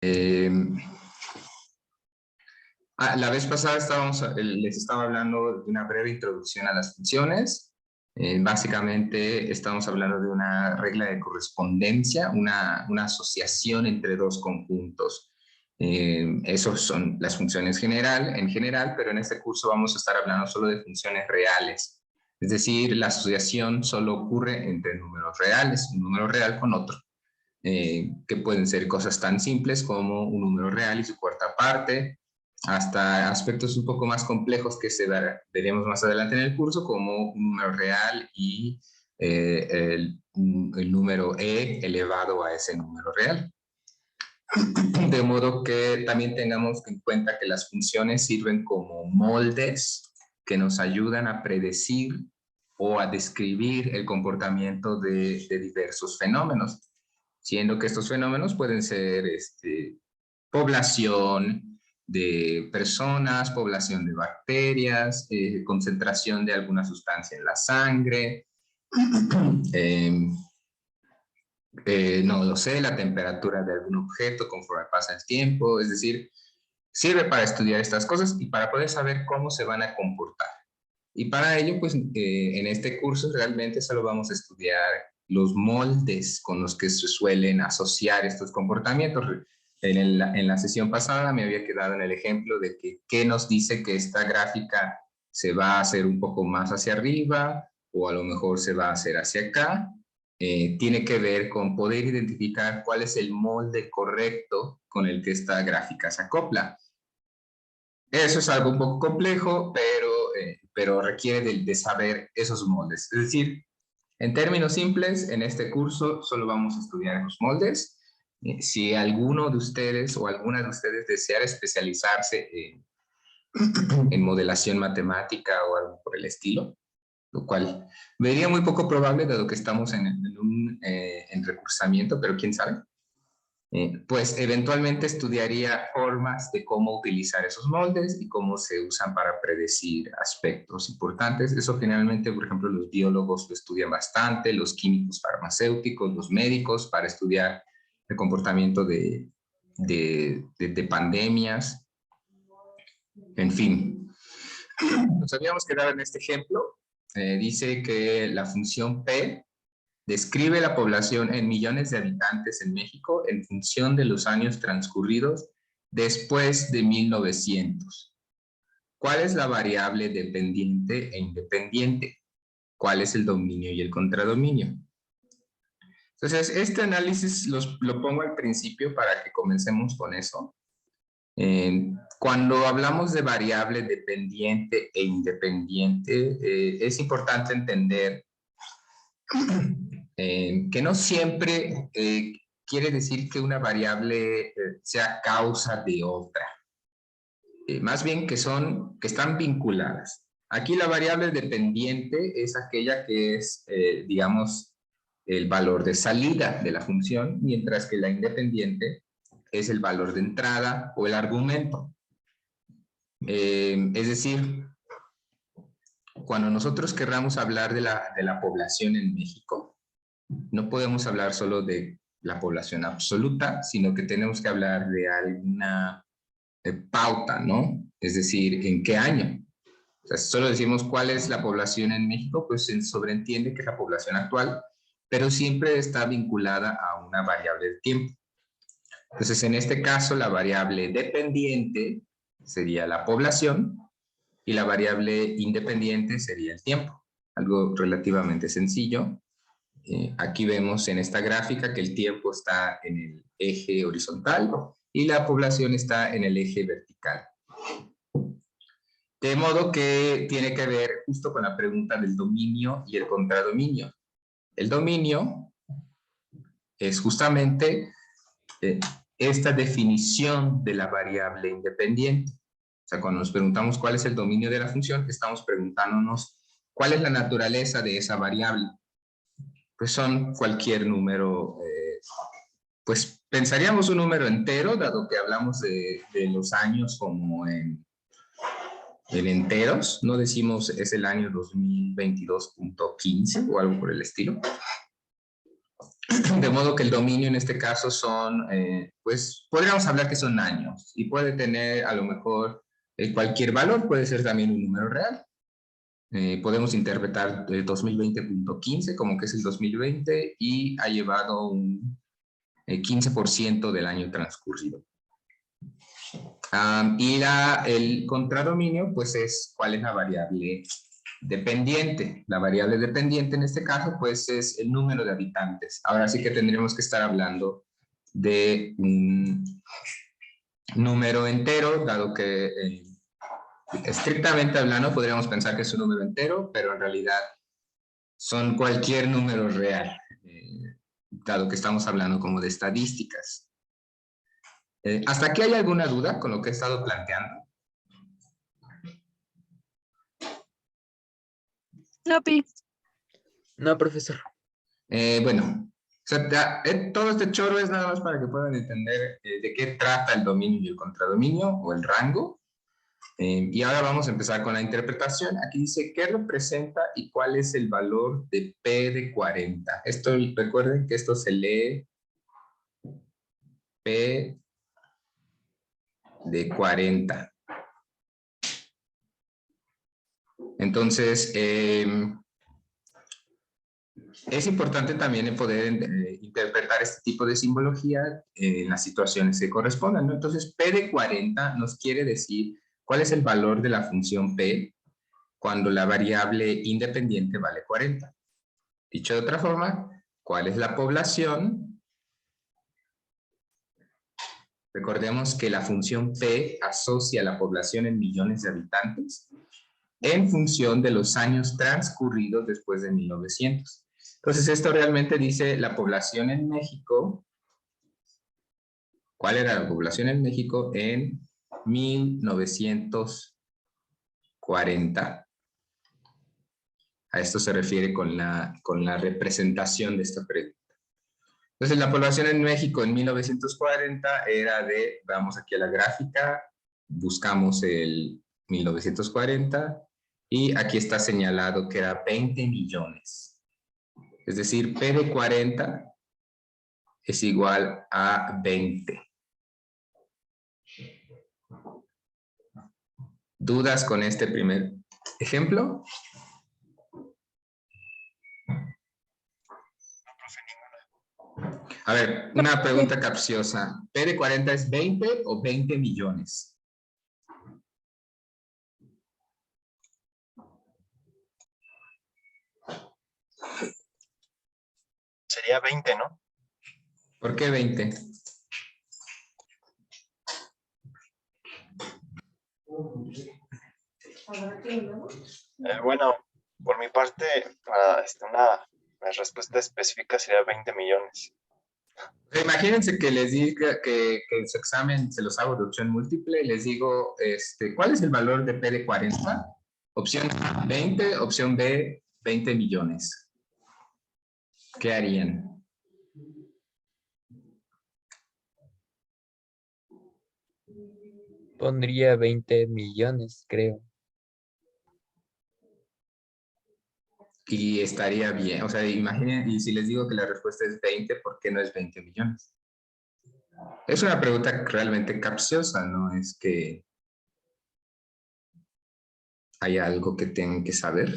Eh, la vez pasada les estaba hablando de una breve introducción a las funciones. Básicamente estamos hablando de una regla de correspondencia, una asociación entre dos conjuntos. Esos son las funciones en general, pero en este curso vamos a estar hablando solo de funciones reales. Es decir, la asociación solo ocurre entre números reales, un número real con otro. Que pueden ser cosas tan simples como un número real y su cuarta parte, hasta aspectos un poco más complejos que veremos más adelante en el curso, como un número real y el número e elevado a ese número real. De modo que también tengamos en cuenta que las funciones sirven como moldes que nos ayudan a predecir o a describir el comportamiento de diversos fenómenos, siendo que estos fenómenos pueden ser población de personas, población de bacterias, concentración de alguna sustancia en la sangre, no lo sé, la temperatura de algún objeto conforme pasa el tiempo, es decir, sirve para estudiar estas cosas y para poder saber cómo se van a comportar. Y para ello, pues en este curso realmente solo vamos a estudiar los moldes con los que se suelen asociar estos comportamientos. En la sesión pasada me había quedado en el ejemplo de que qué nos dice que esta gráfica se va a hacer un poco más hacia arriba o a lo mejor se va a hacer hacia acá. Tiene que ver con poder identificar cuál es el molde correcto con el que esta gráfica se acopla. Eso es algo un poco complejo, pero requiere de saber esos moldes. Es decir, en términos simples, en este curso solo vamos a estudiar los moldes. Si alguno de ustedes o alguna de ustedes deseara especializarse en modelación matemática o algo por el estilo, lo cual vería muy poco probable dado que estamos en recursamiento, pero quién sabe. Pues eventualmente estudiaría formas de cómo utilizar esos moldes y cómo se usan para predecir aspectos importantes. Eso generalmente, por ejemplo, los biólogos lo estudian bastante, los químicos farmacéuticos, los médicos para estudiar el comportamiento de pandemias. En fin, nos habíamos quedado en este ejemplo. Dice que la función P describe la población en millones de habitantes en México en función de los años transcurridos después de 1900. ¿Cuál es la variable dependiente e independiente? ¿Cuál es el dominio y el contradominio? Entonces, este análisis lo pongo al principio para que comencemos con eso. Cuando hablamos de variable dependiente e independiente, es importante entender que no siempre quiere decir que una variable sea causa de otra. Más bien que están vinculadas. Aquí la variable dependiente es aquella que es, digamos, el valor de salida de la función, mientras que la independiente es el valor de entrada o el argumento. Es decir, cuando nosotros querramos hablar de la población en México, no podemos hablar solo de la población absoluta, sino que tenemos que hablar de alguna pauta, ¿no? Es decir, ¿en qué año? O sea, si solo decimos cuál es la población en México, pues se sobreentiende que es la población actual, pero siempre está vinculada a una variable de tiempo. Entonces, en este caso, la variable dependiente sería la población y la variable independiente sería el tiempo. Algo relativamente sencillo. Aquí vemos en esta gráfica que el tiempo está en el eje horizontal y la población está en el eje vertical. De modo que tiene que ver justo con la pregunta del dominio y el contradominio. El dominio es justamente esta definición de la variable independiente. O sea, cuando nos preguntamos cuál es el dominio de la función, estamos preguntándonos cuál es la naturaleza de esa variable. Pues son cualquier número, pues pensaríamos un número entero, dado que hablamos de los años como en enteros, no decimos es el año 2022.15 o algo por el estilo. De modo que el dominio en este caso son, pues podríamos hablar que son años y puede tener a lo mejor cualquier valor, puede ser también un número real. Podemos interpretar 2020.15 como que es el 2020 y ha llevado un 15% del año transcurrido. Y el contradominio, pues es cuál es la variable dependiente. La variable dependiente en este caso, pues es el número de habitantes. Ahora sí que tendremos que estar hablando de un número entero, dado que estrictamente hablando podríamos pensar que es un número entero, pero en realidad son cualquier número real, dado que estamos hablando como de estadísticas. ¿Hasta aquí hay alguna duda con lo que he estado planteando? No, Pi. No, profesor. Bueno, o sea, todo este choro es nada más para que puedan entender de qué trata el dominio y el contradominio o el rango. Y ahora vamos a empezar con la interpretación. Aquí dice, ¿qué representa y cuál es el valor de P de 40? Esto, recuerden que esto se lee P de 40. Entonces, es importante también poder interpretar este tipo de simbología en las situaciones que correspondan, ¿no? Entonces, P de 40 nos quiere decir cuál es el valor de la función P cuando la variable independiente vale 40. Dicho de otra forma, ¿cuál es la población? Recordemos que la función P asocia la población en millones de habitantes en función de los años transcurridos después de 1900. Entonces, esto realmente dice la población en México. ¿Cuál era la población en México en 1940? A esto se refiere con la representación de esta pregunta. Entonces, la población en México en 1940 era de, vamos aquí a la gráfica, buscamos el 1940 y aquí está señalado que era 20 millones. Es decir, P de 40 es igual a 20. ¿Dudas con este primer ejemplo? A ver, una pregunta capciosa. ¿P de 40 es 20 o 20 millones? Sería 20, ¿no? ¿Por qué 20? Bueno, por mi parte, para una respuesta específica sería 20 millones. Imagínense que les diga que en su examen se los hago de opción múltiple y les digo, ¿cuál es el valor de P de 40? Opción A, 20, opción B, 20 millones. ¿Qué harían? Pondría 20 millones, creo. Y estaría bien, o sea, imaginen, y si les digo que la respuesta es 20, ¿por qué no es 20 millones? Es una pregunta realmente capciosa, ¿no? Es que hay algo que tienen que saber.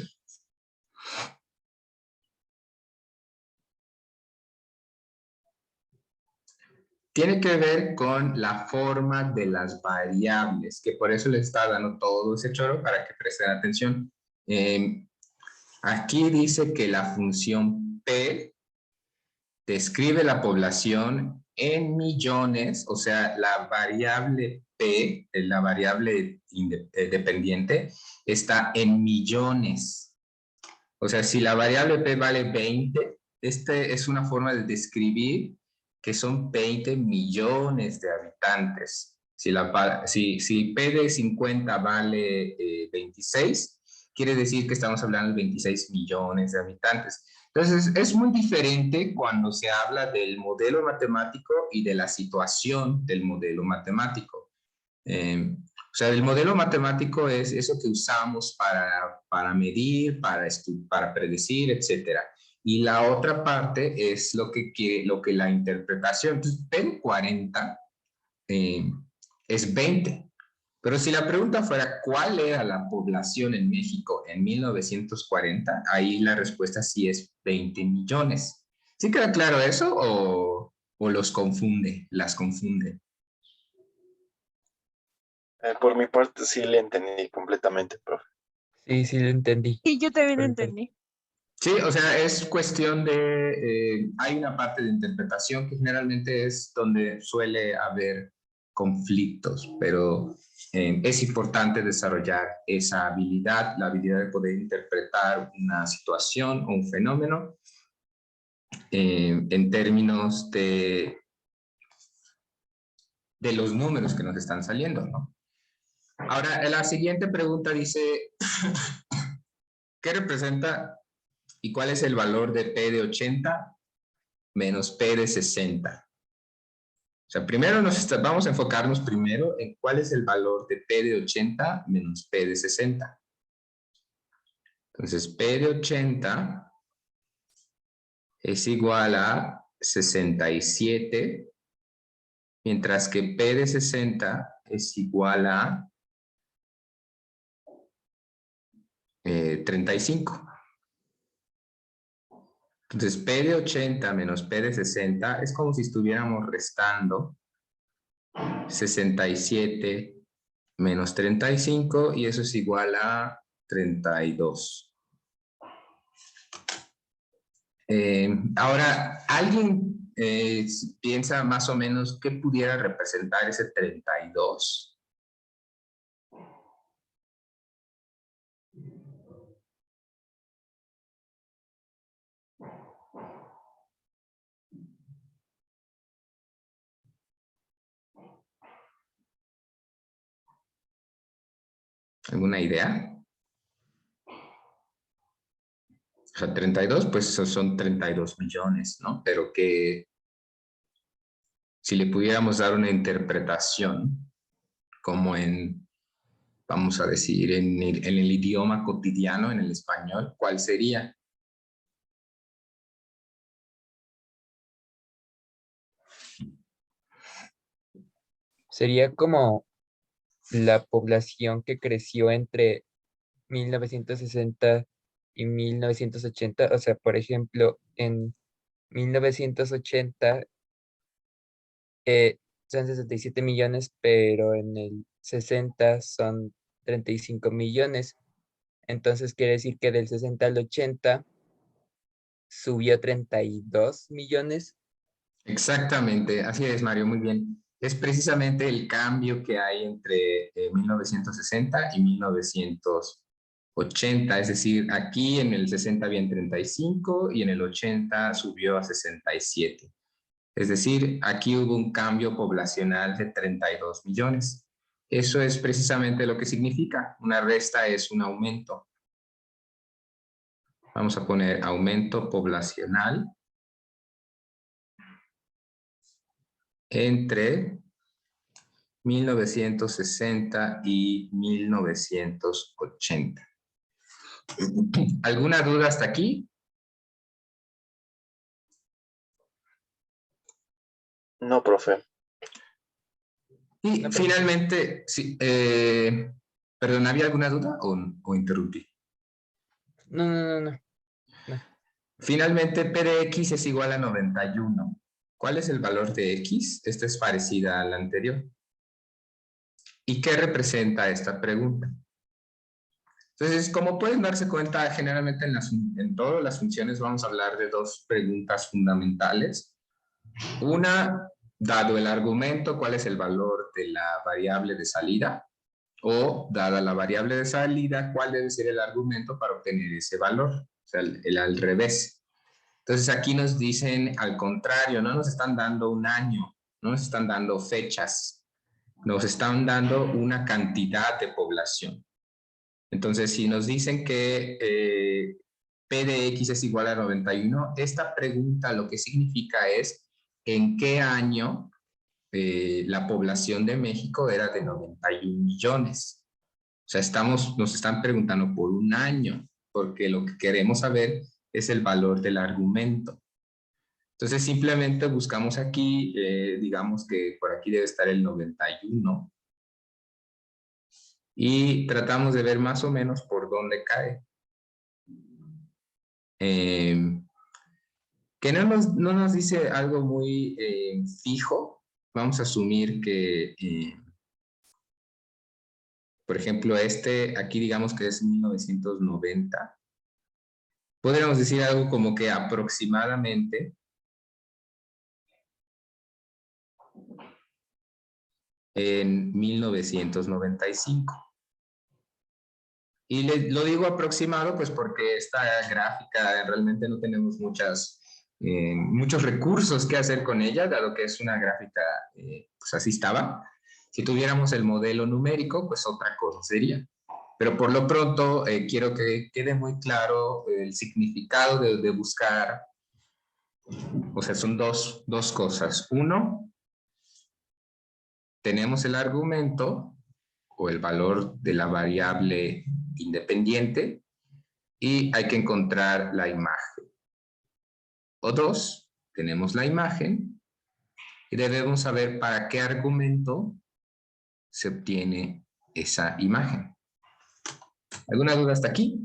Tiene que ver con la forma de las variables, que por eso les está dando todo ese choro para que presten atención. Aquí dice que la función P describe la población en millones, o sea, la variable P, la variable dependiente, está en millones. O sea, si la variable P vale 20, este es una forma de describir que son 20 millones de habitantes. Si P de 50 vale 26, quiere decir que estamos hablando de 26 millones de habitantes. Entonces, es muy diferente cuando se habla del modelo matemático y de la situación del modelo matemático. O sea, el modelo matemático es eso que usamos para medir, para predecir, etcétera. y la otra parte es lo que la interpretación. Entonces, P de 40 es 20. Pero si la pregunta fuera ¿cuál era la población en México en 1940? Ahí la respuesta sí es 20 millones. ¿Sí queda claro eso o los confunde, las confunde? Por mi parte sí le entendí completamente, profe. Sí, sí lo entendí. Sí, yo también lo Perfecto. entendí. Sí, o sea, es cuestión de, hay una parte de interpretación que generalmente es donde suele haber conflictos, pero es importante desarrollar esa habilidad, la habilidad de poder interpretar una situación o un fenómeno en términos de los números que nos están saliendo, ¿no? Ahora, la siguiente pregunta dice, ¿qué representa y cuál es el valor de P de 80 menos P de 60? O sea, primero vamos a enfocarnos primero en cuál es el valor de P de 80 menos P de 60. Entonces, P de 80 es igual a 67, mientras que P de 60 es igual a 35. Entonces, P de 80 menos P de 60 es como si estuviéramos restando 67 menos 35 y eso es igual a 32. Ahora, ¿alguien piensa más o menos qué pudiera representar ese 32? ¿Alguna idea? O sea, 32, pues son 32 millones, ¿no? Pero que si le pudiéramos dar una interpretación, como en, vamos a decir, en el idioma cotidiano, en el español, ¿cuál sería? Sería como la población que creció entre 1960 y 1980. O sea, por ejemplo, en 1980 son 67 millones, pero en el 60 son 35 millones. Entonces quiere decir que del 60 al 80 subió 32 millones. Exactamente, así es, Mario, muy bien. Es precisamente el cambio que hay entre 1960 y 1980, es decir, aquí en el 60 habían 35 y en el 80 subió a 67. Es decir, aquí hubo un cambio poblacional de 32 millones. Eso es precisamente lo que significa. Una resta es un aumento. Vamos a poner aumento poblacional entre 1960 y 1980. ¿Alguna duda hasta aquí? No, profe. Y No, finalmente, sí, perdón, ¿había alguna duda o interrumpí? No, no, no, no. Finalmente, P de X es igual a 91. ¿Cuál es el valor de X? Esta es parecida a la anterior. ¿Y qué representa esta pregunta? Entonces, como pueden darse cuenta, generalmente en todas las funciones vamos a hablar de dos preguntas fundamentales. Una, dado el argumento, ¿cuál es el valor de la variable de salida? O, dada la variable de salida, ¿cuál debe ser el argumento para obtener ese valor? O sea, el al revés. Entonces, aquí nos dicen al contrario, no nos están dando un año, no nos están dando fechas, nos están dando una cantidad de población. Entonces, si nos dicen que P de X es igual a 91, esta pregunta lo que significa es en qué año la población de México era de 91 millones. O sea, nos están preguntando por un año, porque lo que queremos saber es el valor del argumento. Entonces simplemente buscamos aquí, digamos que por aquí debe estar el 91, y tratamos de ver más o menos por dónde cae. Que no nos dice algo muy fijo. Vamos a asumir que, por ejemplo, aquí digamos que es 1990. Podríamos decir algo como que aproximadamente en 1995. Y lo digo aproximado pues porque esta gráfica realmente no tenemos muchos recursos que hacer con ella, dado que es una gráfica, pues así estaba. Si tuviéramos el modelo numérico, pues otra cosa sería. Pero por lo pronto quiero que quede muy claro el significado de buscar. O sea, son dos cosas. Uno, tenemos el argumento o el valor de la variable independiente y hay que encontrar la imagen. O dos, tenemos la imagen y debemos saber para qué argumento se obtiene esa imagen. ¿Alguna duda hasta aquí?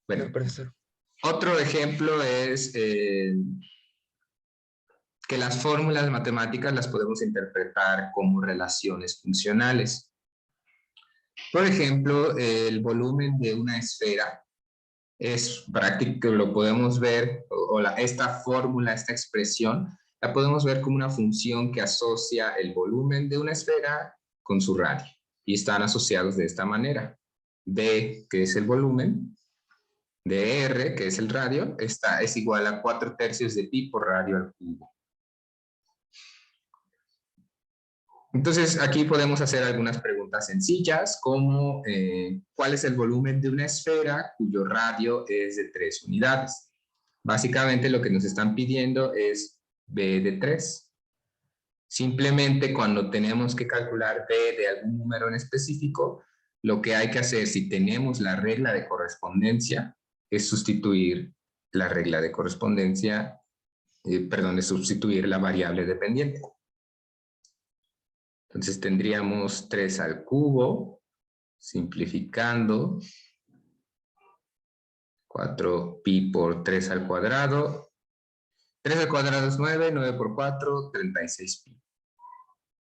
Bueno, No, profesor. otro ejemplo es que las fórmulas matemáticas las podemos interpretar como relaciones funcionales. Por ejemplo, el volumen de una esfera es práctico, lo podemos ver, esta fórmula, esta expresión, la podemos ver como una función que asocia el volumen de una esfera con su radio. Y están asociados de esta manera. B, que es el volumen, de R, que es el radio, es igual a 4/3 de pi por radio al cubo. Entonces, aquí podemos hacer algunas preguntas sencillas, como ¿cuál es el volumen de una esfera cuyo radio es de 3 unidades? Básicamente lo que nos están pidiendo es B de 3. Simplemente cuando tenemos que calcular B de algún número en específico, lo que hay que hacer si tenemos la regla de correspondencia es sustituir la regla de correspondencia, es sustituir la variable dependiente. Entonces tendríamos 3 al cubo, simplificando, 4pi por 3 al cuadrado. 3 al cuadrado es 9, 9 por 4, 36pi.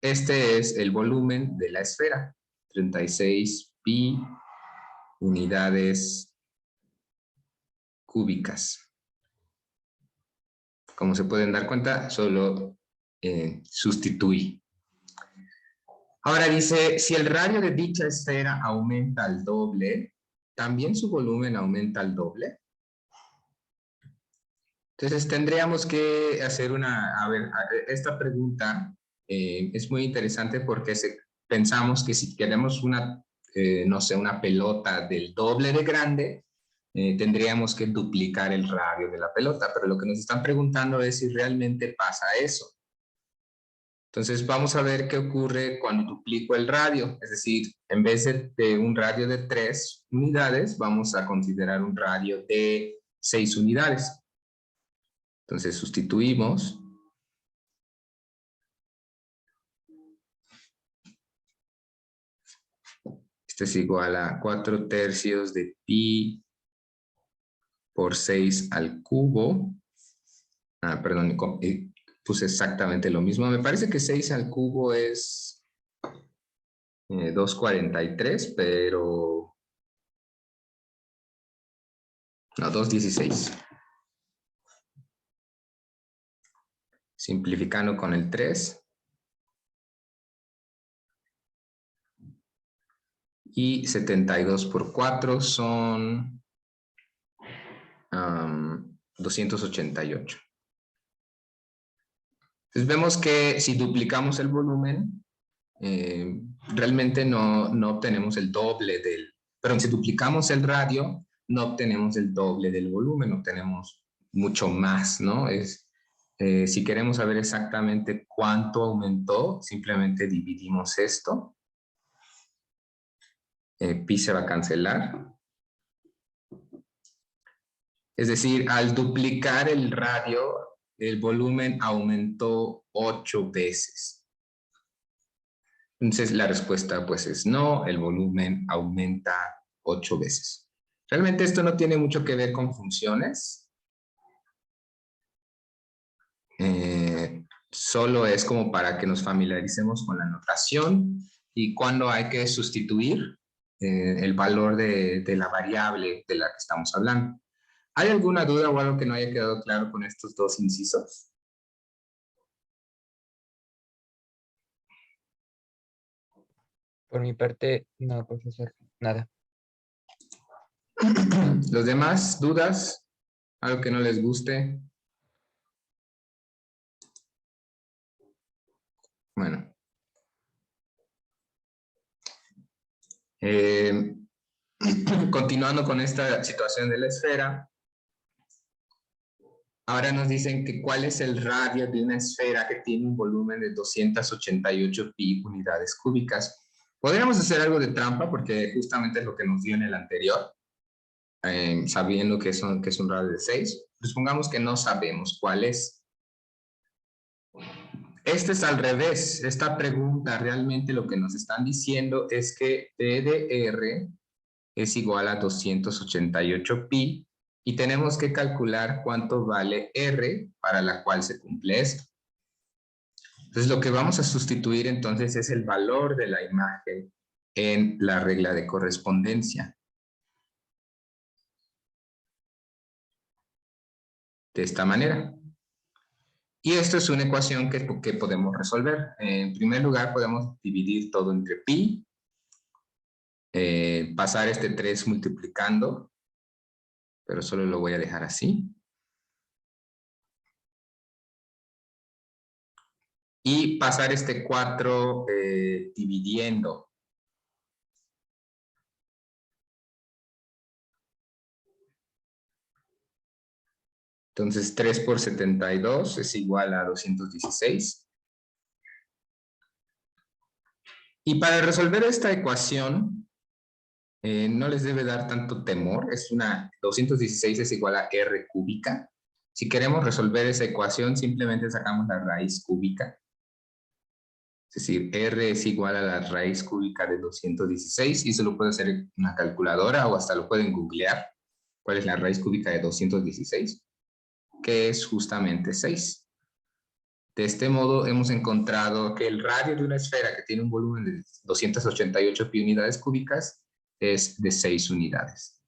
Este es el volumen de la esfera, 36pi unidades cúbicas. Como se pueden dar cuenta, solo sustituí. Ahora dice, si el radio de dicha esfera aumenta al doble, ¿también su volumen aumenta al doble? Entonces tendríamos que hacer esta pregunta es muy interesante porque pensamos que si queremos no sé, una pelota del doble de grande, tendríamos que duplicar el radio de la pelota, pero lo que nos están preguntando es si realmente pasa eso. Entonces vamos a ver qué ocurre cuando duplico el radio, es decir, en vez de un radio de 3 unidades, vamos a considerar un radio de 6 unidades. Entonces sustituimos. Esto es igual a 4/3 de pi por 6 al cubo. Perdón, puse exactamente lo mismo. Me parece que 6 al cubo es 2,43, pero... No, 2,16. Simplificando con el 3. Y 72 por 4 son 288. Entonces vemos que si duplicamos el volumen, realmente no obtenemos el doble perdón, si duplicamos el radio, no obtenemos el doble del volumen, obtenemos mucho más, ¿no? Si queremos saber exactamente cuánto aumentó, simplemente dividimos esto pi se va a cancelar. Es decir, al duplicar el radio, el volumen aumentó 8 veces. Entonces la respuesta pues es no, el volumen aumenta 8 veces. Realmente esto no tiene mucho que ver con funciones. Solo es como para que nos familiaricemos con la notación y cuando hay que sustituir el valor de la variable de la que estamos hablando. ¿Hay alguna duda o algo que no haya quedado claro con estos dos incisos? Por mi parte, no, profesor, nada. ¿Los demás, dudas? ¿Algo que no les guste? Bueno. Continuando con esta situación de la esfera, ahora nos dicen que cuál es el radio de una esfera que tiene un volumen de 288 pi unidades cúbicas. Podríamos hacer algo de trampa porque justamente es lo que nos dio en el anterior, sabiendo que es un radio de 6. Supongamos que no sabemos cuál es. Este es al revés. Esta pregunta realmente lo que nos están diciendo es que P de R es igual a 288 pi y tenemos que calcular cuánto vale R para la cual se cumple esto. Entonces lo que vamos a sustituir entonces es el valor de la imagen en la regla de correspondencia. De esta manera. Y esto es una ecuación que podemos resolver. En primer lugar podemos dividir todo entre pi, pasar este 3 multiplicando, pero solo lo voy a dejar así. Y pasar este 4 dividiendo. Entonces 3 por 72 es igual a 216. Y para resolver esta ecuación, no les debe dar tanto temor. 216 es igual a R cúbica. Si queremos resolver esa ecuación, simplemente sacamos la raíz cúbica. Es decir, R es igual a la raíz cúbica de 216 y se lo puede hacer en una calculadora o hasta lo pueden googlear. ¿Cuál es la raíz cúbica de 216? Que es justamente 6. De este modo hemos encontrado que el radio de una esfera que tiene un volumen de 288 pi unidades cúbicas es de 6 unidades.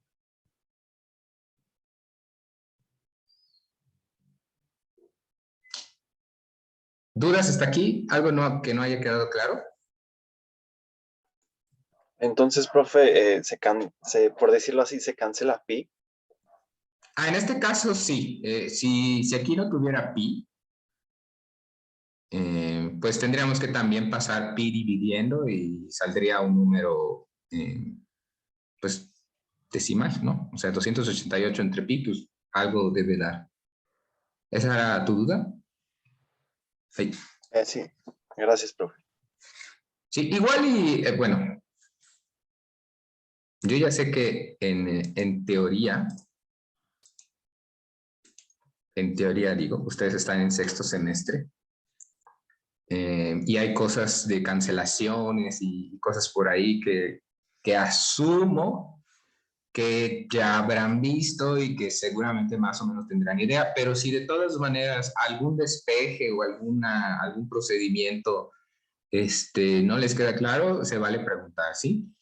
¿Dudas hasta aquí? ¿Algo que no haya quedado claro? Entonces, profe, por decirlo así, se cancela pi. En este caso sí. Si aquí no tuviera pi, pues tendríamos que también pasar pi dividiendo y saldría un número, pues, decimal, ¿no? O sea, 288 entre pi, pues algo debe dar. ¿Esa era tu duda? Sí. Sí, gracias, profe. Sí, igual y, bueno, yo ya sé que en teoría digo, ustedes están en sexto semestre, y hay cosas de cancelaciones y cosas por ahí que asumo que ya habrán visto y que seguramente más o menos tendrán idea, pero si de todas maneras algún despeje o algún procedimiento no les queda claro, se vale preguntar, ¿sí?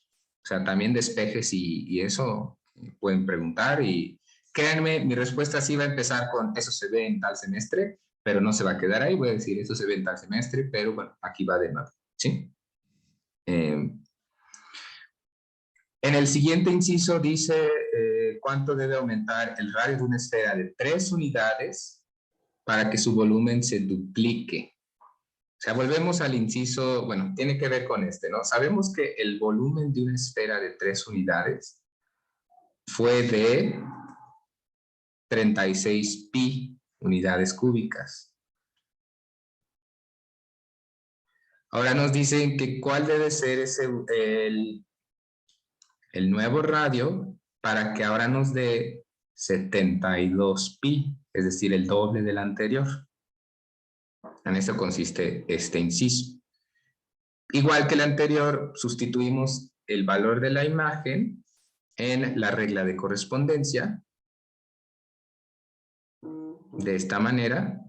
O sea, también despejes y eso pueden preguntar y créanme, mi respuesta sí va a empezar con eso se ve en tal semestre, pero no se va a quedar ahí, voy a decir eso se ve en tal semestre, pero bueno, aquí va de nuevo, ¿sí? En el siguiente inciso dice cuánto debe aumentar el radio de una esfera de 3 unidades para que su volumen se duplique. O sea, volvemos al inciso, bueno, tiene que ver con ¿no? Sabemos que el volumen de una esfera de 3 unidades fue de 36 pi unidades cúbicas. Ahora nos dicen que cuál debe ser el nuevo radio para que ahora nos dé 72pi, es decir, el doble del anterior. En eso consiste este inciso. Igual que el anterior, sustituimos el valor de la imagen en la regla de correspondencia. De esta manera.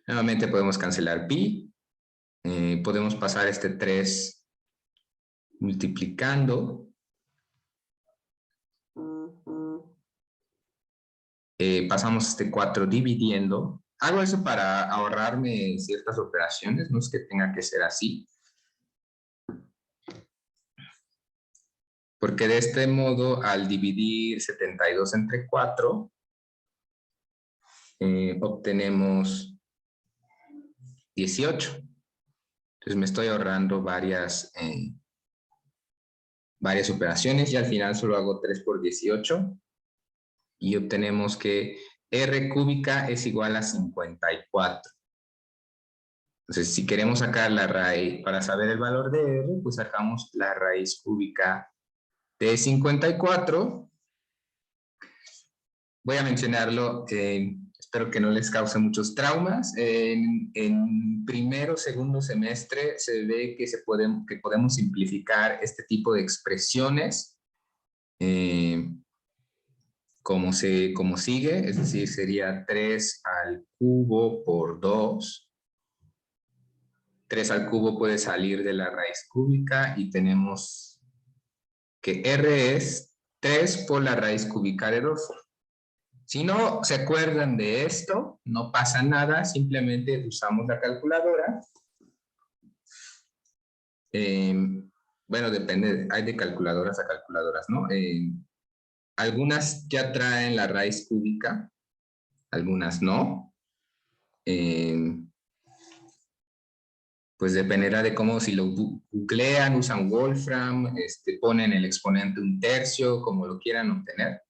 Nuevamente podemos cancelar pi. Podemos pasar este 3 multiplicando. Pasamos este 4 dividiendo. Hago eso para ahorrarme ciertas operaciones, no es que tenga que ser así. Porque de este modo, al dividir 72 entre 4, obtenemos 18. Entonces me estoy ahorrando varias operaciones y al final solo hago 3 por 18 y obtenemos que R cúbica es igual a 54. Entonces, si queremos sacar la raíz, para saber el valor de R, pues sacamos la raíz cúbica de 54. Voy a mencionarlo, espero que no les cause muchos traumas. En primero o segundo semestre se ve que, que podemos simplificar este tipo de expresiones como sigue, es decir, sería 3 al cubo por 2. 3 al cubo puede salir de la raíz cúbica y tenemos que R es 3 por la raíz cúbica de 2. Si no se acuerdan de esto, no pasa nada, simplemente usamos la calculadora. Bueno, depende, hay de calculadoras a calculadoras, ¿no? Algunas ya traen la raíz cúbica, algunas no. Pues dependerá de cómo, si lo googlean, usan Wolfram, ponen el exponente 1/3, como lo quieran obtener.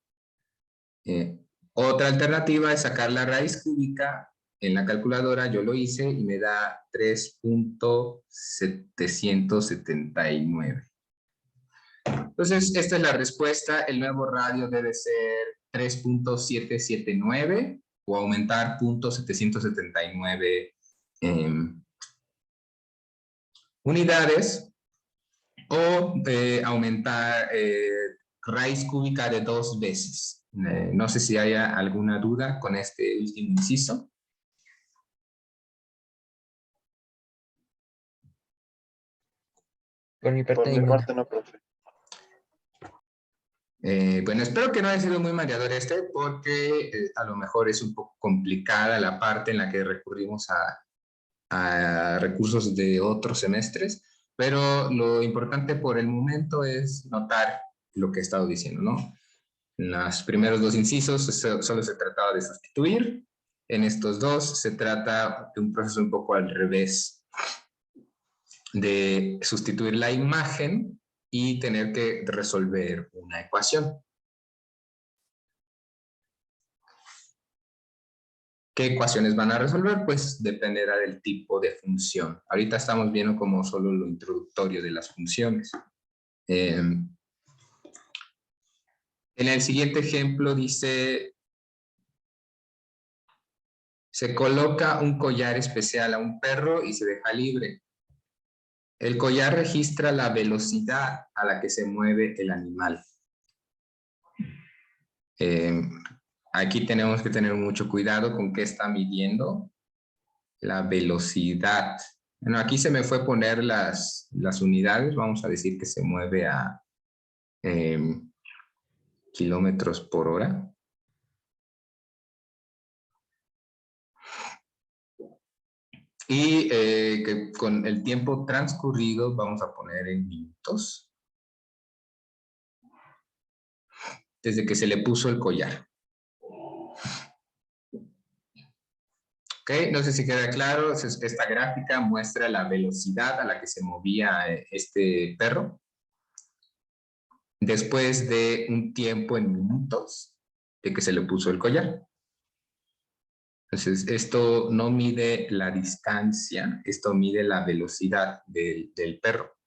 Otra alternativa es sacar la raíz cúbica en la calculadora. Yo lo hice y me da 3.779. Entonces, esta es la respuesta. El nuevo radio debe ser 3.779 o aumentar 0.779 unidades, o aumentar raíz cúbica de 2 veces. No sé si haya alguna duda con este último inciso. Por mi parte, no, profe. Bueno, espero que no haya sido muy mareador porque a lo mejor es un poco complicada la parte en la que recurrimos a recursos de otros semestres, pero lo importante por el momento es notar lo que he estado diciendo, ¿no? En los primeros 2 incisos solo se trataba de sustituir. En estos 2 se trata de un proceso un poco al revés, de sustituir la imagen y tener que resolver una ecuación. ¿Qué ecuaciones van a resolver? Pues dependerá del tipo de función. Ahorita estamos viendo como solo lo introductorio de las funciones. En el siguiente ejemplo dice, se coloca un collar especial a un perro y se deja libre. El collar registra la velocidad a la que se mueve el animal. Aquí tenemos que tener mucho cuidado con qué está midiendo la velocidad. Bueno, aquí se me fue poner las unidades. Vamos a decir que se mueve a kilómetros por hora. Y que con el tiempo transcurrido vamos a poner en minutos. Desde que se le puso el collar. Ok, no sé si queda claro. Esta gráfica muestra la velocidad a la que se movía este perro después de un tiempo en minutos de que se le puso el collar. Entonces, esto no mide la distancia, esto mide la velocidad del perro.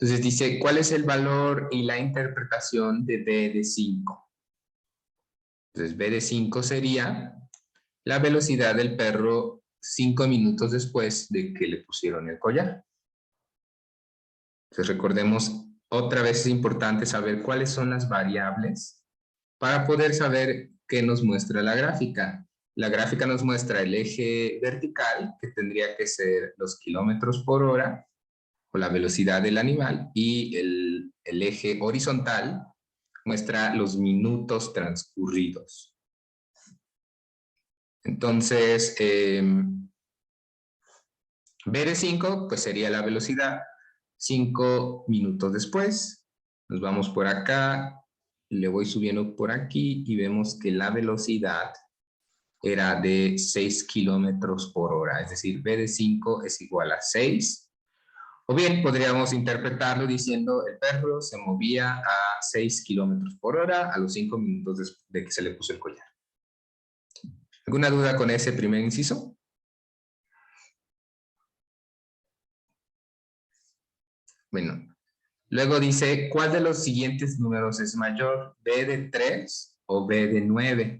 Entonces dice, ¿cuál es el valor y la interpretación de B de 5? Entonces B de 5 sería la velocidad del perro 5 minutos después de que le pusieron el collar. Entonces recordemos, otra vez es importante saber cuáles son las variables para poder saber qué nos muestra la gráfica. La gráfica nos muestra el eje vertical, que tendría que ser los kilómetros por hora, o la velocidad del animal, y el eje horizontal muestra los minutos transcurridos. Entonces, B de 5, pues sería la velocidad. 5 minutos después, nos vamos por acá, le voy subiendo por aquí y vemos que la velocidad era de 6 kilómetros por hora, es decir, B de 5 es igual a 6. O bien podríamos interpretarlo diciendo el perro se movía a 6 kilómetros por hora a los 5 minutos de que se le puso el collar. ¿Alguna duda con ese primer inciso? Bueno, luego dice, ¿cuál de los siguientes números es mayor? ¿B de 3 o B de 9?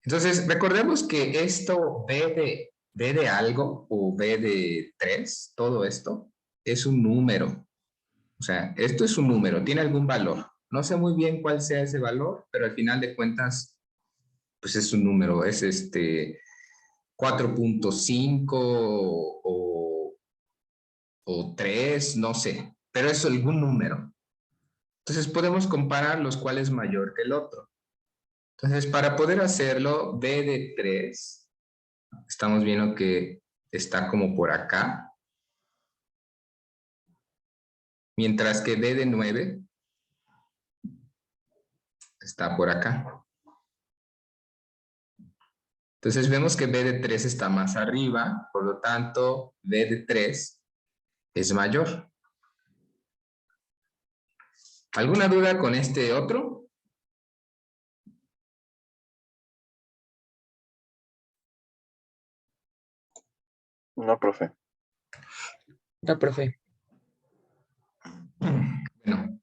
Entonces, recordemos que esto B de algo o B de 3, todo esto, es un número. O sea, esto es un número, tiene algún valor. No sé muy bien cuál sea ese valor, pero al final de cuentas, pues es un número. Es 4.5 o 3, no sé. Pero es algún número. Entonces podemos comparar los cuál es mayor que el otro. Entonces, para poder hacerlo, B de 3, estamos viendo que está como por acá. Mientras que B de 9 está por acá. Entonces vemos que B de 3 está más arriba, por lo tanto, B de 3 es mayor. ¿Alguna duda con este otro? No, profe. No, profe. Bueno,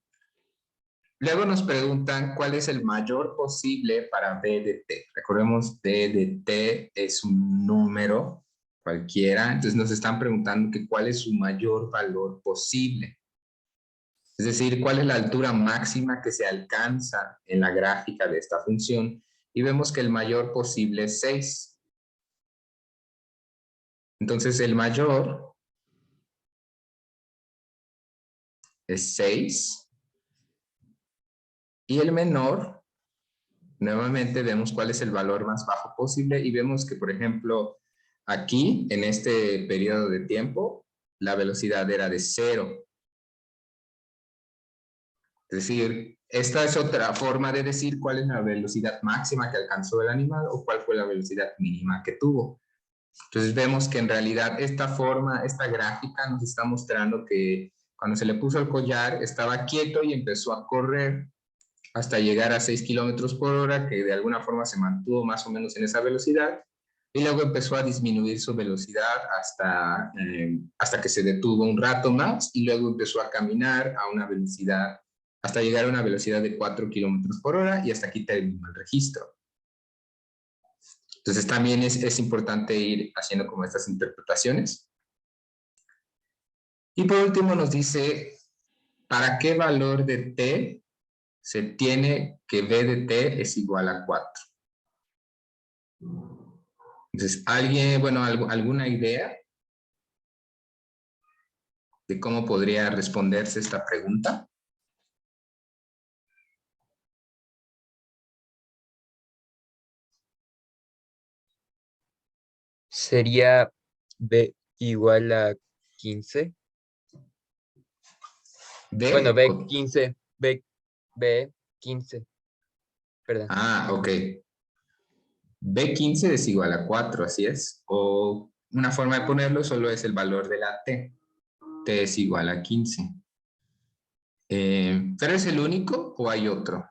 luego nos preguntan cuál es el mayor posible para B de T. Recordemos, B de T es un número cualquiera, entonces nos están preguntando que cuál es su mayor valor posible. Es decir, cuál es la altura máxima que se alcanza en la gráfica de esta función. Y vemos que el mayor posible es 6. Entonces el mayor es 6. Y el menor, nuevamente vemos cuál es el valor más bajo posible. Y vemos que, por ejemplo, aquí, en este periodo de tiempo, la velocidad era de 0. Es decir, esta es otra forma de decir cuál es la velocidad máxima que alcanzó el animal o cuál fue la velocidad mínima que tuvo. Entonces vemos que en realidad esta forma, esta gráfica nos está mostrando que cuando se le puso el collar estaba quieto y empezó a correr hasta llegar a 6 kilómetros por hora, que de alguna forma se mantuvo más o menos en esa velocidad, y luego empezó a disminuir su velocidad hasta que se detuvo un rato más, y luego empezó a caminar a una velocidad, hasta llegar a una velocidad de 4 kilómetros por hora, y hasta aquí terminó el registro. Entonces también es importante ir haciendo como estas interpretaciones. Y por último nos dice, ¿para qué valor de t se tiene que b de t es igual a 4? Entonces, ¿alguna idea de cómo podría responderse esta pregunta? Sería B igual a 15. Bueno, B15. B15. Perdón. Ok. B15 es igual a 4, así es. O una forma de ponerlo solo es el valor de la t. T es igual a 15. ¿Pero es el único o hay otro?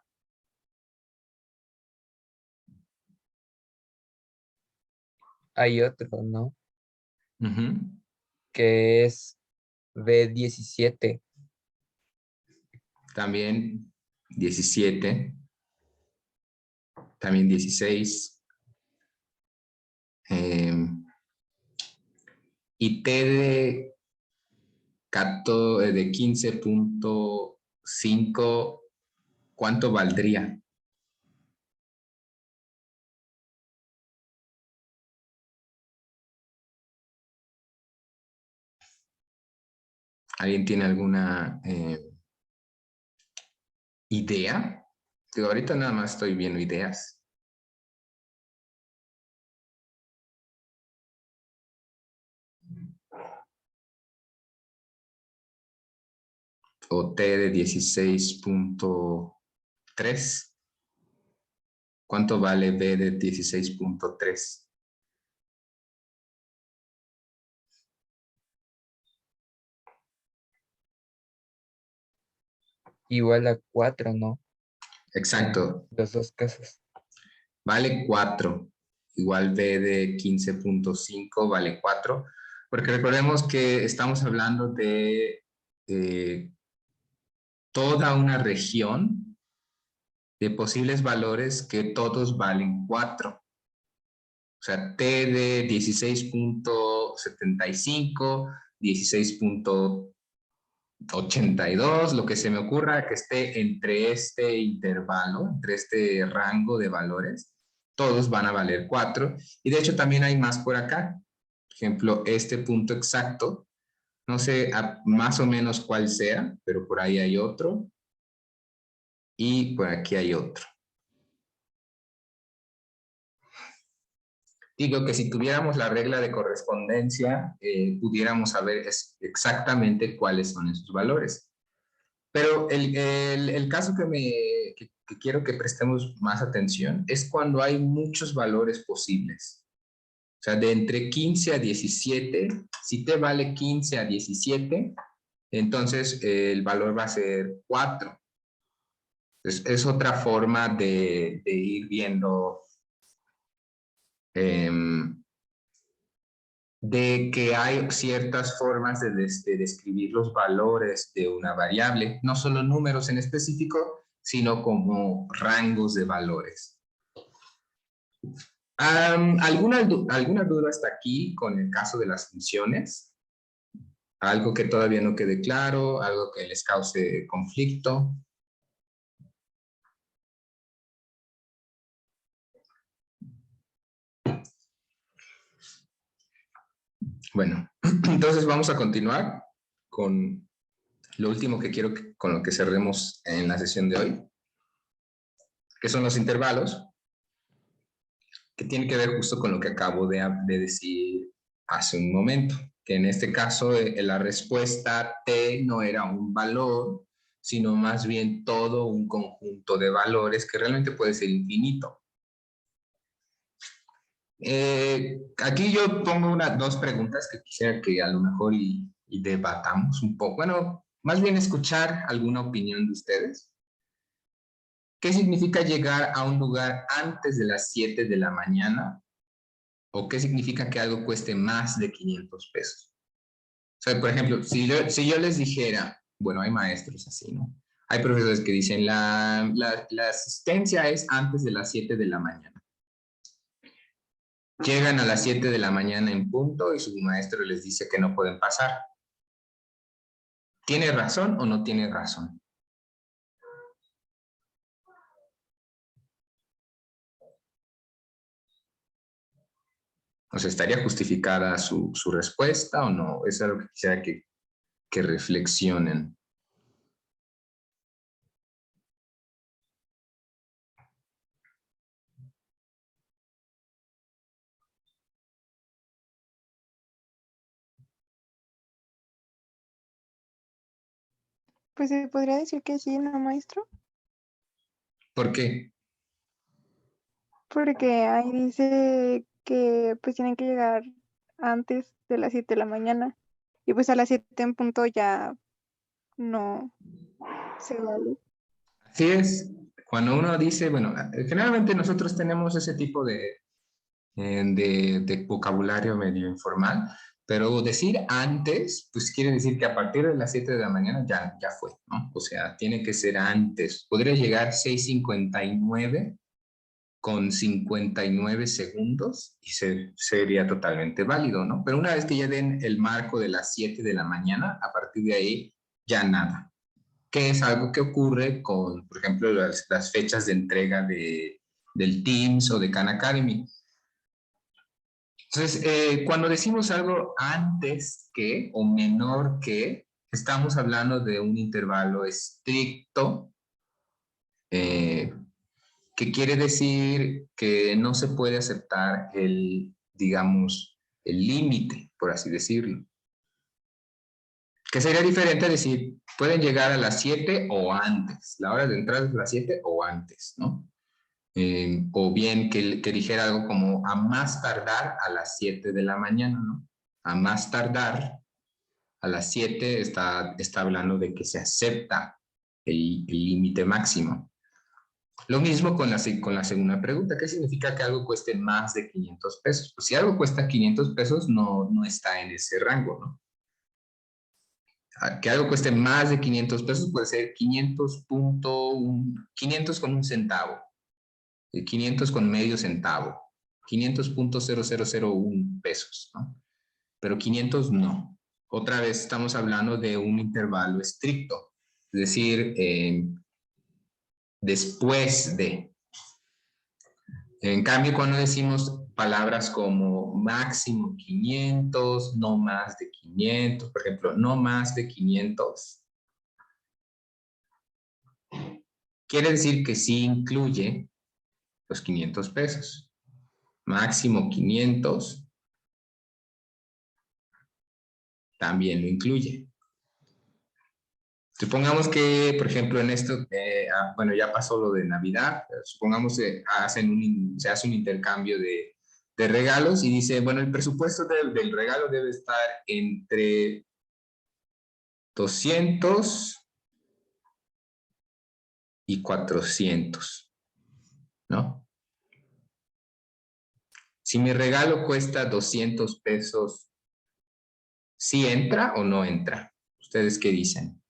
Hay otro, ¿no? Ujú. que es B17. También 17. También 16. Y T de 15.5, ¿cuánto valdría? ¿Alguien tiene alguna idea? Digo, ahorita nada más estoy viendo ideas. O T de 16.3. ¿Cuánto vale B de 16.3? Igual a 4, ¿no? Exacto. En los dos casos. Vale 4. Igual B de 15.5 vale 4. Porque recordemos que estamos hablando de toda una región de posibles valores que todos valen 4. O sea, T de 16.75, 16.82, lo que se me ocurra que esté entre este intervalo, entre este rango de valores, todos van a valer 4. Y de hecho también hay más por acá. Por ejemplo, este punto exacto, no sé más o menos cuál sea, pero por ahí hay otro. Y por aquí hay otro. Digo que si tuviéramos la regla de correspondencia, pudiéramos saber exactamente cuáles son esos valores. Pero el caso que quiero que prestemos más atención es cuando hay muchos valores posibles. O sea, de entre 15 a 17, si te vale 15 a 17, entonces el valor va a ser 4. Es otra forma de ir viendo de que hay ciertas formas de describir los valores de una variable, no solo números en específico, sino como rangos de valores. ¿Alguna duda hasta aquí con el caso de las funciones? ¿Algo que todavía no quede claro? ¿Algo que les cause conflicto? Bueno, entonces vamos a continuar con lo último que quiero con lo que cerremos en la sesión de hoy, que son los intervalos, que tiene que ver justo con lo que acabo de decir hace un momento, que en este caso la respuesta T no era un valor, sino más bien todo un conjunto de valores que realmente puede ser infinito. Aquí yo pongo dos preguntas que quisiera que a lo mejor y debatamos un poco. Bueno, más bien escuchar alguna opinión de ustedes. ¿Qué significa llegar a un lugar antes de las 7 de la mañana? ¿O qué significa que algo cueste más de 500 pesos? O sea, por ejemplo, si yo les dijera, bueno, hay maestros así, ¿no? Hay profesores que dicen, la asistencia es antes de las 7 de la mañana. Llegan a las 7 de la mañana en punto y su maestro les dice que no pueden pasar. ¿Tiene razón o no tiene razón? O sea, ¿estaría justificada su respuesta o no? Eso es lo que quisiera que reflexionen. Pues se podría decir que sí, ¿no, maestro? ¿Por qué? Porque ahí dice que pues tienen que llegar antes de las 7 de la mañana y pues a las 7 en punto ya no se vale. Así es. Cuando uno dice, bueno, generalmente nosotros tenemos ese tipo de vocabulario medio informal, Pero decir antes, pues quiere decir que a partir de las 7 de la mañana ya fue, ¿no? O sea, tiene que ser antes. Podría llegar 6:59 con 59 segundos y sería totalmente válido, ¿no? Pero una vez que ya den el marco de las 7 de la mañana, a partir de ahí ya nada. Que es algo que ocurre con, por ejemplo, las fechas de entrega del Teams o de Khan Academy. Entonces, cuando decimos algo antes que o menor que, estamos hablando de un intervalo estricto, que quiere decir que no se puede aceptar digamos, el límite, por así decirlo. Que sería diferente a decir, pueden llegar a las 7 o antes. La hora de entrada es las 7 o antes, ¿no? O bien que dijera algo como a más tardar a las 7 de la mañana, ¿no? A más tardar a las 7 está hablando de que se acepta el límite máximo. Lo mismo con la segunda pregunta. ¿Qué significa que algo cueste más de 500 pesos? Pues si algo cuesta 500 pesos, no está en ese rango, ¿no? Que algo cueste más de 500 pesos puede ser 500 con un centavo, 500 con medio centavo, 500.0001 pesos, ¿no? Pero 500 no. Otra vez estamos hablando de un intervalo estricto, es decir, después de. En cambio, cuando decimos palabras como máximo 500, no más de 500, por ejemplo, no más de 500, quiere decir que sí incluye los 500 pesos. Máximo 500 también lo incluye. Supongamos que, por ejemplo, en esto, bueno, ya pasó lo de Navidad, supongamos que se hace un intercambio de regalos y dice, bueno, el presupuesto del regalo debe estar entre 200 y 400, ¿no? Si mi regalo cuesta 200 pesos, ¿sí entra o no entra? ¿Ustedes qué dicen?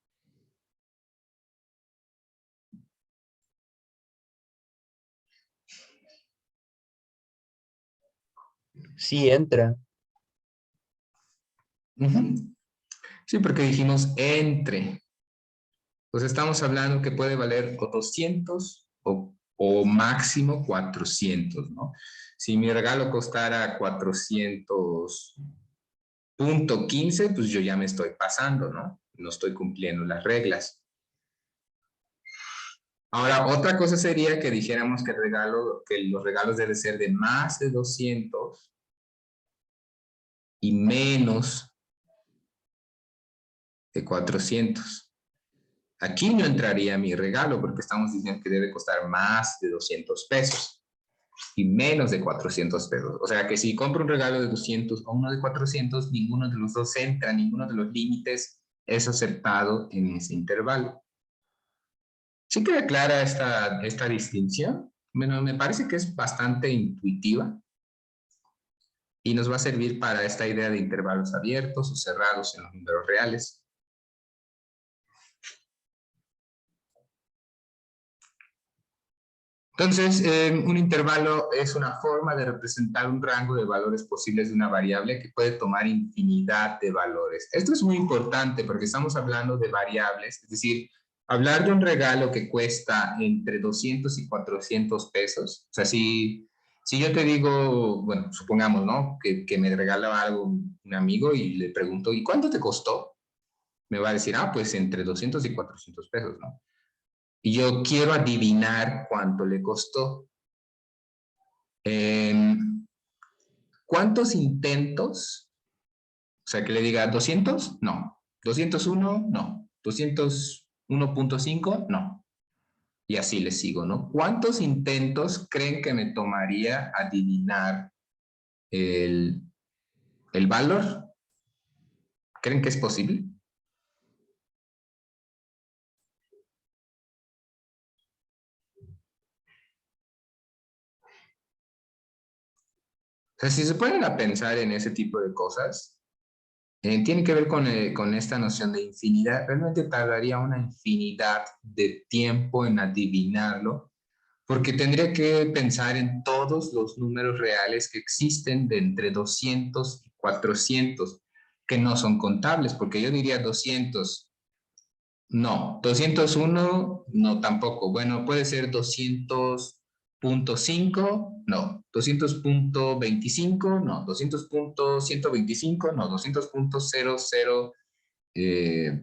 Sí entra. Sí, porque dijimos entre. Pues estamos hablando que puede valer o 200 o máximo 400, ¿no? Si mi regalo costara 400.15, pues yo ya me estoy pasando, ¿no? No estoy cumpliendo las reglas. Ahora, otra cosa sería que dijéramos que los regalos deben ser de más de 200 y menos de 400. Aquí no entraría mi regalo porque estamos diciendo que debe costar más de 200 pesos y menos de 400 pesos. O sea que si compro un regalo de 200 o uno de 400, ninguno de los dos entra, ninguno de los límites es aceptado en ese intervalo. ¿Sí queda clara esta distinción? Bueno, me parece que es bastante intuitiva y nos va a servir para esta idea de intervalos abiertos o cerrados en los números reales. Entonces, un intervalo es una forma de representar un rango de valores posibles de una variable que puede tomar infinidad de valores. Esto es muy importante porque estamos hablando de variables, es decir, hablar de un regalo que cuesta entre 200 y 400 pesos. O sea, si yo te digo, bueno, supongamos, ¿no? Que me regala algo un amigo y le pregunto, ¿y cuánto te costó? Me va a decir, pues entre 200 y 400 pesos, ¿no? Y yo quiero adivinar cuánto le costó. ¿Cuántos intentos? O sea, que le diga 200, no. 201, no. 201.5, no. Y así le sigo, ¿no? ¿Cuántos intentos creen que me tomaría adivinar el valor? ¿Creen que es posible? O sea, si se ponen a pensar en ese tipo de cosas, tiene que ver con esta noción de infinidad. Realmente tardaría una infinidad de tiempo en adivinarlo, porque tendría que pensar en todos los números reales que existen de entre 200 y 400, que no son contables, porque yo diría 200. No, 201, no tampoco. Bueno, puede ser 200.5, no. 200.25, no. 200.125, no. 200.00, eh,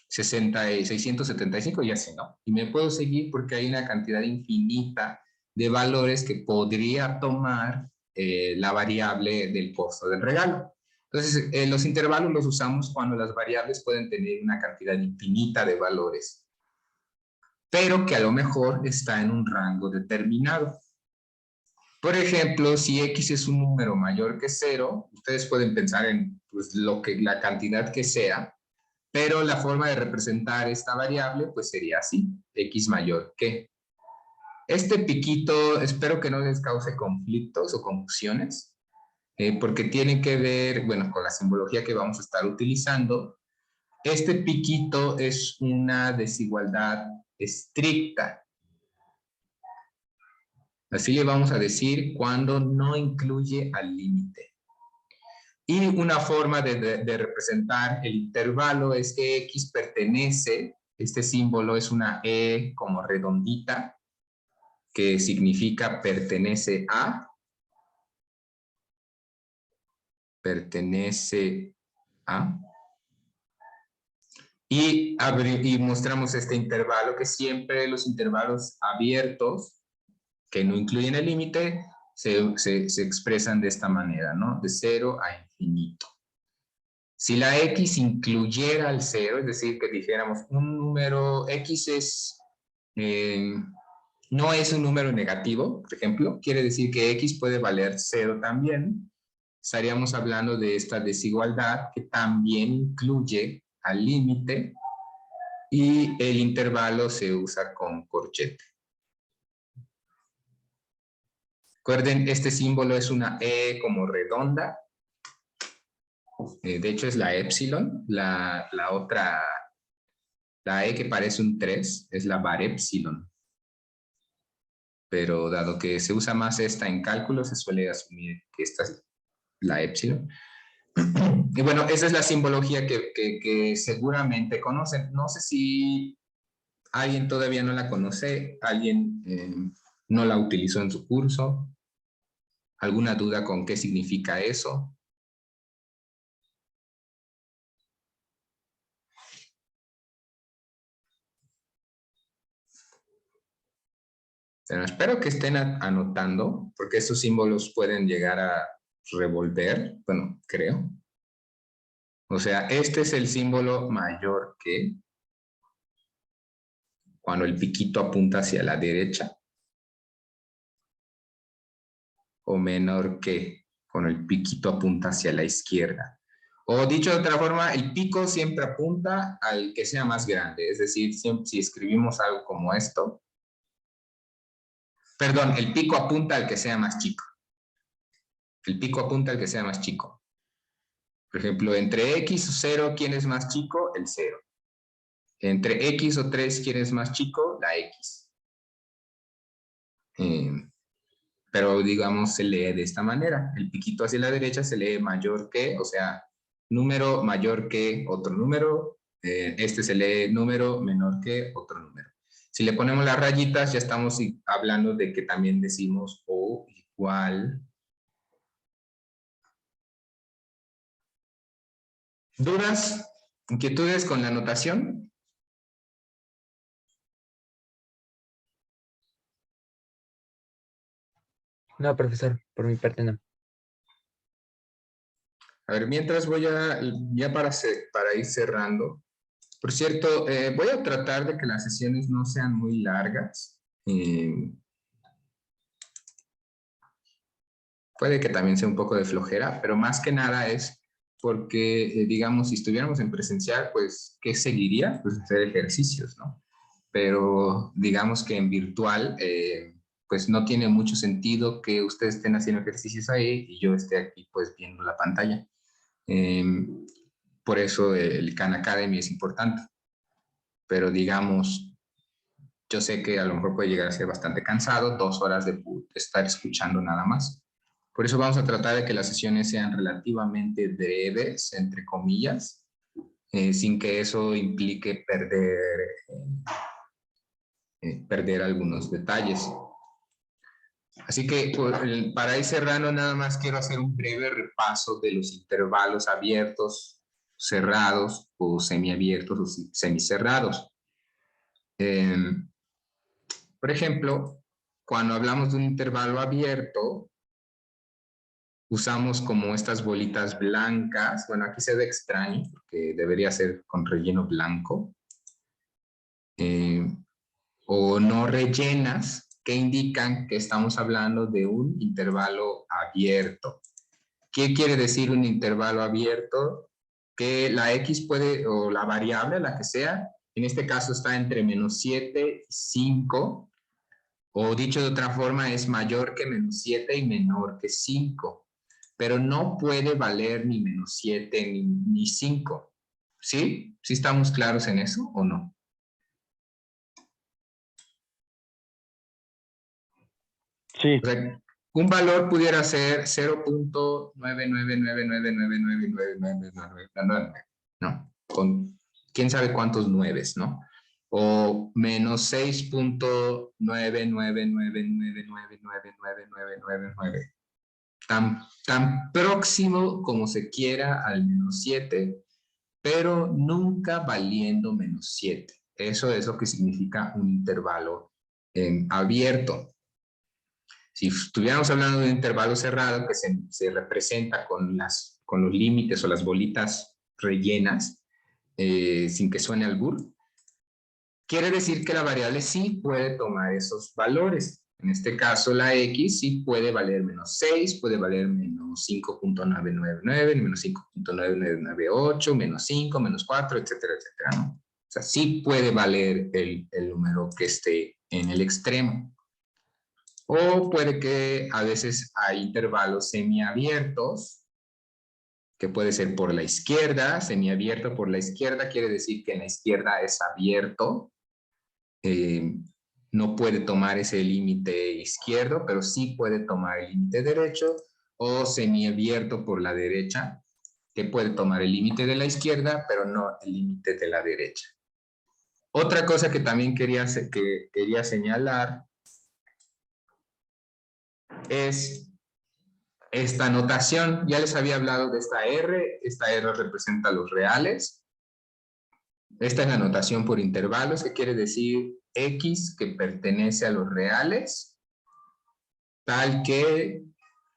675 y así, ¿no? Y me puedo seguir porque hay una cantidad infinita de valores que podría tomar la variable del costo del regalo. Entonces, los intervalos los usamos cuando las variables pueden tener una cantidad infinita de valores, pero que a lo mejor está en un rango determinado. Por ejemplo, si x es un número mayor que 0, ustedes pueden pensar en pues, la cantidad que sea, pero la forma de representar esta variable pues sería así, x mayor que. Este piquito espero que no les cause conflictos o confusiones, porque tienen que ver, bueno, con la simbología que vamos a estar utilizando. Este piquito es una desigualdad estricta. Así le vamos a decir cuando no incluye al límite. Y una forma de representar el intervalo es que x pertenece, este símbolo es una E como redondita, que significa pertenece a, y mostramos este intervalo, que siempre los intervalos abiertos, que no incluyen el límite, se expresan de esta manera, ¿no? De 0 a infinito. Si la x incluyera el 0, es decir, que dijéramos un número x no es un número negativo, por ejemplo, quiere decir que x puede valer 0 también, estaríamos hablando de esta desigualdad que también incluye al límite y el intervalo se usa con corchete. Recuerden, este símbolo es una E como redonda. De hecho es la epsilon. La otra, la E que parece un 3, es la bar epsilon. Pero dado que se usa más esta en cálculo, se suele asumir que esta es la epsilon. Y bueno, esa es la simbología que seguramente conocen. No sé si alguien todavía no la conoce, alguien no la utilizó en su curso. ¿Alguna duda con qué significa eso? Pero espero que estén anotando, porque estos símbolos pueden llegar a revolver, bueno, creo. O sea, este es el símbolo mayor que, cuando el piquito apunta hacia la derecha, o menor que, cuando el piquito apunta hacia la izquierda. O dicho de otra forma, el pico siempre apunta al que sea más grande. Es decir, si escribimos algo como esto, perdón, el pico apunta al que sea más chico. El pico apunta al que sea más chico. Por ejemplo, entre x o 0, ¿quién es más chico? El 0. Entre x o 3, ¿quién es más chico? La x. Pero digamos, se lee de esta manera. El piquito hacia la derecha se lee mayor que, o sea, número mayor que otro número. Este se lee número menor que otro número. Si le ponemos las rayitas, ya estamos hablando de que también decimos o igual. ¿Dudas? ¿Inquietudes con la notación? No, profesor, por mi parte no. A ver, mientras voy ya para ir cerrando. Por cierto, voy a tratar de que las sesiones no sean muy largas. Puede que también sea un poco de flojera, pero más que nada es porque, digamos, si estuviéramos en presencial, pues, ¿qué seguiría? Pues hacer ejercicios, ¿no? Pero digamos que en virtual pues no tiene mucho sentido que ustedes estén haciendo ejercicios ahí y yo esté aquí pues viendo la pantalla. Por eso el Khan Academy es importante. Pero digamos, yo sé que a lo mejor puede llegar a ser bastante cansado, 2 horas de estar escuchando nada más. Por eso vamos a tratar de que las sesiones sean relativamente breves, entre comillas, sin que eso implique perder algunos detalles. Así que para ir cerrando, nada más quiero hacer un breve repaso de los intervalos abiertos, cerrados o semiabiertos o semicerrados. Por ejemplo, cuando hablamos de un intervalo abierto, usamos como estas bolitas blancas. Bueno, aquí se ve extraño, porque debería ser con relleno blanco. O no rellenas, que indican que estamos hablando de un intervalo abierto. ¿Qué quiere decir un intervalo abierto? Que la X puede, o la variable, la que sea, en este caso está entre -7 y 5, o dicho de otra forma, es mayor que -7 y menor que 5, pero no puede valer ni -7 ni 5. ¿Sí? ¿Sí estamos claros en eso o no? Sí. O sea, un valor pudiera ser 0.99999999999, ¿no? Con quién sabe cuántos nueves, ¿no? O -6.99999999999. Tan próximo como se quiera al -7, pero nunca valiendo -7. Eso es lo que significa un intervalo abierto. Si estuviéramos hablando de un intervalo cerrado que se representa con los límites o las bolitas rellenas, sin que suene albur, quiere decir que la variable sí puede tomar esos valores. En este caso, la X sí puede valer -6, puede valer -5.999, -5.9998, -5, -4, etcétera, etcétera, ¿no? O sea, sí puede valer el número que esté en el extremo. O puede que a veces hay intervalos semiabiertos, que puede ser por la izquierda. Semiabierto por la izquierda quiere decir que en la izquierda es abierto. No puede tomar ese límite izquierdo, pero sí puede tomar el límite derecho. O semiabierto por la derecha, que puede tomar el límite de la izquierda, pero no el límite de la derecha. Otra cosa que también quería señalar es esta notación. Ya les había hablado de esta R representa los reales. Esta es la notación por intervalos, que quiere decir X que pertenece a los reales, tal que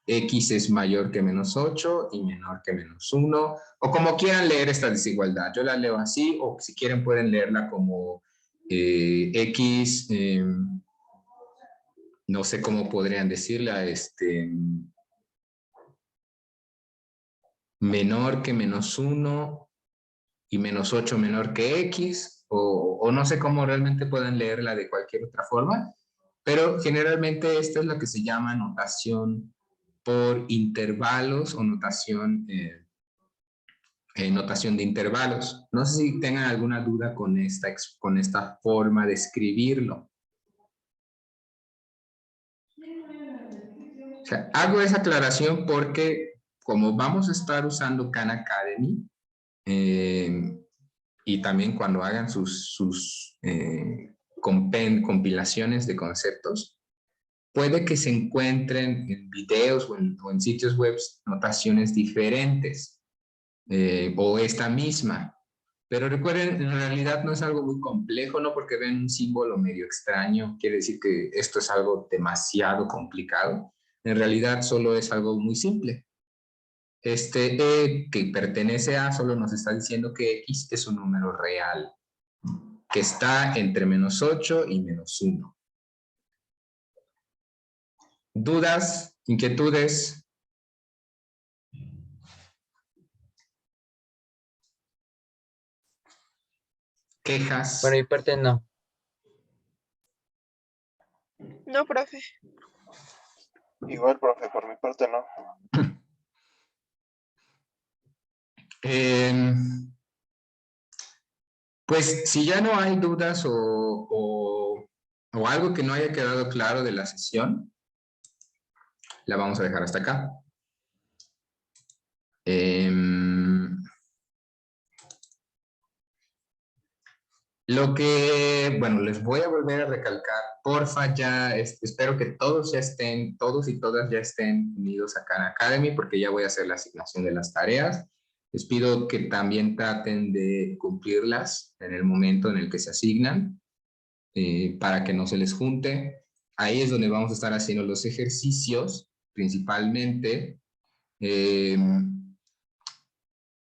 X es mayor que -8 y menor que -1, o como quieran leer esta desigualdad. Yo la leo así, o si quieren pueden leerla como X, no sé cómo podrían decirla, menor que -1 y -8 menor que X, o no sé cómo realmente puedan leerla de cualquier otra forma, pero generalmente esta es la que se llama notación por intervalos o notación de intervalos. No sé si tengan alguna duda con esta forma de escribirlo. O sea, hago esa aclaración porque como vamos a estar usando Khan Academy, y también cuando hagan sus compilaciones de conceptos, puede que se encuentren en videos o en sitios web notaciones diferentes, o esta misma. Pero recuerden, en realidad no es algo muy complejo, no porque ven un símbolo medio extraño, quiere decir que esto es algo demasiado complicado. En realidad solo es algo muy simple. Este E que pertenece a solo nos está diciendo que X es un número real, que está entre -8 y -1. ¿Dudas? ¿Inquietudes? ¿Quejas? Por mi parte no. No, profe. Igual, profe, por mi parte no. Pues si ya no hay dudas o algo que no haya quedado claro de la sesión, la vamos a dejar hasta acá. Lo que, bueno, les voy a volver a recalcar, porfa, ya espero que todos ya estén, todos y todas ya estén unidos acá en Academy, porque ya voy a hacer la asignación de las tareas. Les pido que también traten de cumplirlas en el momento en el que se asignan, para que no se les junte. Ahí es donde vamos a estar haciendo los ejercicios, principalmente.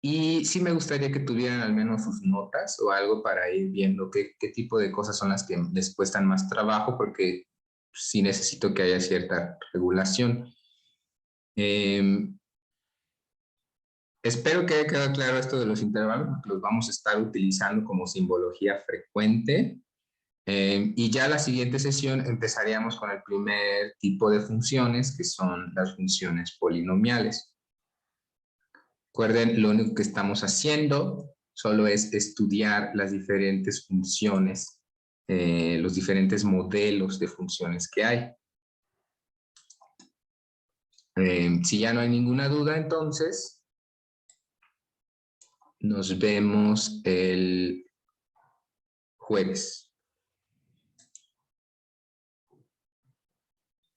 Y sí me gustaría que tuvieran al menos sus notas o algo para ir viendo qué tipo de cosas son las que les cuestan más trabajo, porque sí necesito que haya cierta regulación. Espero que haya quedado claro esto de los intervalos, porque los vamos a estar utilizando como simbología frecuente. Y ya la siguiente sesión empezaríamos con el primer tipo de funciones, que son las funciones polinomiales. Recuerden, lo único que estamos haciendo solo es estudiar las diferentes funciones, los diferentes modelos de funciones que hay. Si ya no hay ninguna duda, entonces nos vemos el jueves.